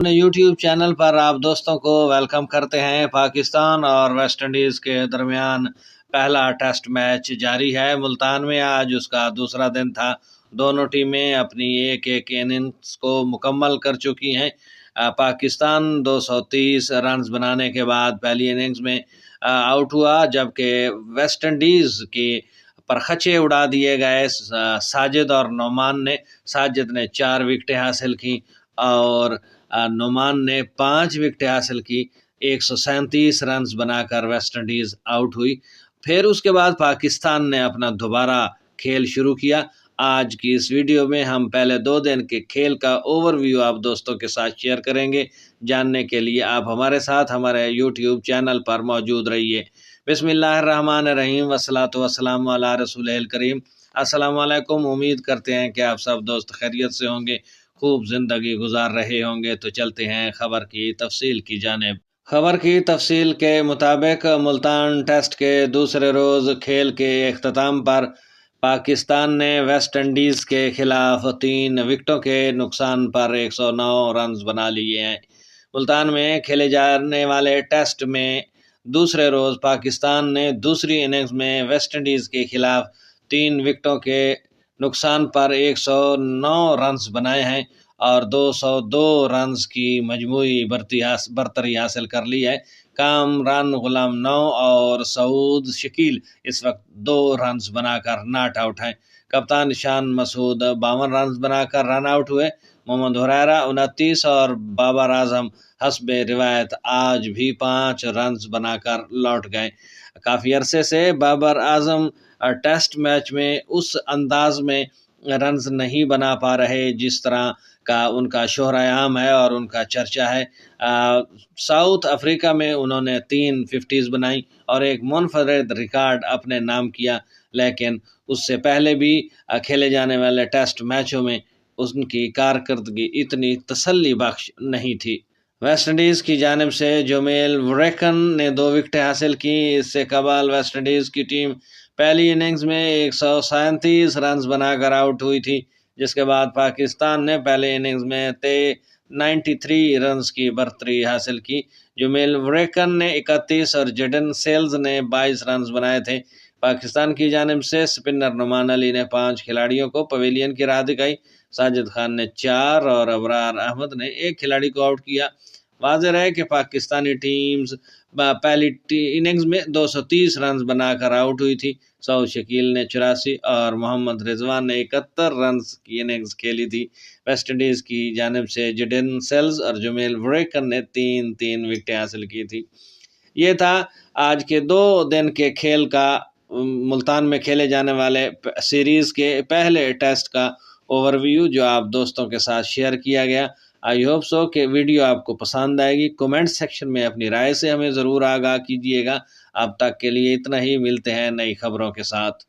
اپنے YouTube channel پر آپ دوستوں کو ویلکم کرتے ہیں۔ پاکستان اور ویسٹ انڈیز کے درمیان پہلا ٹیسٹ میچ جاری ہے ملتان میں۔ آج اس کا دوسرا دن تھا۔ دونوں ٹیمیں اپنی ایک اننگز کو مکمل کر چکی ہیں۔ پاکستان 230 رنز بنانے کے بعد پہلی اننگز میں آؤٹ ہوا، جبکہ ویسٹ انڈیز کی پرخچے اڑا دیے گئے۔ ساجد نے 4 وکٹیں حاصل کی اور نعمان نے 5 وکٹیں حاصل کی۔ 137 رنز بنا کر ویسٹ انڈیز آؤٹ ہوئی۔ پھر اس کے بعد پاکستان نے اپنا دوبارہ کھیل شروع کیا۔ آج کی اس ویڈیو میں ہم پہلے 2 دن کے کھیل کا اوور ویو آپ دوستوں کے ساتھ شیئر کریں گے۔ جاننے کے لیے آپ ہمارے ساتھ ہمارے یوٹیوب چینل پر موجود رہیے۔ بسم اللہ الرحمن الرحیم، والصلاۃ والسلام علی رسول الکریم۔ السلام علیکم۔ امید کرتے ہیں کہ آپ سب دوست خیریت سے ہوں گے، خوب زندگی گزار رہے ہوں گے۔ تو چلتے ہیں خبر کی تفصیل کی جانب۔ خبر کی تفصیل کے مطابق ملتان ٹیسٹ کے دوسرے روز کھیل کے اختتام پر پاکستان نے ویسٹ انڈیز کے خلاف 3 وکٹوں کے نقصان پر 109 رنز بنا لیے ہیں۔ ملتان میں کھیلے جانے والے ٹیسٹ میں دوسرے روز پاکستان نے دوسری اننگز میں ویسٹ انڈیز کے خلاف 3 وکٹوں کے نقصان پر 109 رنز بنائے ہیں اور 202 رنز کی مجموعی برتری حاصل کر لی ہے۔ کامران غلام 9 اور سعود شکیل اس وقت 2 رنز بنا کر ناٹ آؤٹ ہیں۔ کپتان شان مسعود 52 رنز بنا کر رن آؤٹ ہوئے۔ محمد حریرہ 29 اور بابر اعظم حسب روایت آج بھی 5 رنز بنا کر لوٹ گئے۔ کافی عرصے سے بابر اعظم ٹیسٹ میچ میں اس انداز میں رنز نہیں بنا پا رہے جس طرح کا ان کا شہرہ عام ہے اور ان کا چرچا ہے۔ ساؤتھ افریقہ میں انہوں نے 3 50s بنائی اور ایک منفرد ریکارڈ اپنے نام کیا، لیکن اس سے پہلے بھی کھیلے جانے والے ٹیسٹ میچوں میں ان کی کارکردگی اتنی تسلی بخش نہیں تھی۔ ویسٹ انڈیز کی جانب سے جمیل وریکن نے 2 وکٹیں حاصل کی۔ اس سے قبل ویسٹ انڈیز کی ٹیم پہلی اننگز میں 137 رنز بنا کر آؤٹ ہوئی تھی، جس کے بعد پاکستان نے پہلے اننگز میں 93 رنز کی برتری حاصل کی۔ جمیل وریکن نے 31 اور جیڈن سیلز نے 22 رنز بنائے تھے۔ پاکستان کی جانب سے سپنر نعمان علی نے 5 کھلاڑیوں کو پویلین کی راہ دکھائی۔ ساجد خان نے 4 اور ابرار احمد نے 1 کھلاڑی کو آؤٹ کیا۔ واضح ہے کہ پاکستانی ٹیمز پہلی اننگز میں 230 رنز بنا کر آؤٹ ہوئی تھی۔ سعود شکیل نے 84 اور محمد رضوان نے 71 رنز کی اننگز کھیلی تھی۔ ویسٹ انڈیز کی جانب سے جیڈن سیلز اور جمیل وریکن نے 3 وکٹیں حاصل کی تھی۔ یہ تھا آج کے 2 دن کے کھیل کا ملتان میں کھیلے جانے والے سیریز کے پہلے ٹیسٹ کا اوور ویو جو آپ دوستوں کے ساتھ شیئر کیا گیا۔ آئی ہوپ سو کہ ویڈیو آپ کو پسند آئے گی۔ کومنٹ سیکشن میں اپنی رائے سے ہمیں ضرور آگاہ کیجیے گا۔ اب تک کے لیے اتنا ہی، ملتے ہیں نئی خبروں کے ساتھ۔